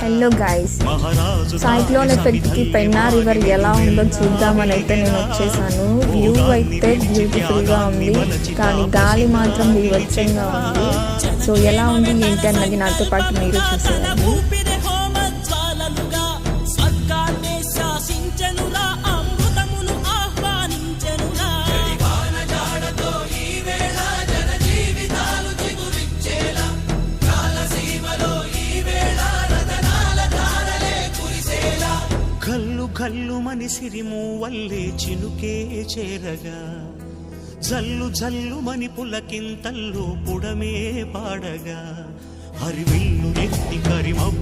Hello guys, cyclone ఎఫెక్ట్కి Penna river ఎలా ఉందో చూద్దామని అయితే నేను వచ్చేసాను. వ్యూ అయితే బ్యూటిఫుల్గా ఉంది, కానీ గాలి మాత్రం బీభత్సంగా ఉంది. సో ఎలా ఉంది ఏంటి అన్నది నాతో పాటు మీరు చూసేయండి. కల్లు కల్లు మని సిరిము వల్లే చినుకే చేరగా, జల్లు జల్లు మని పులకింతల్లో పుడమే పాడగా, హరివిల్లు ఎత్తి కరిమబ్బు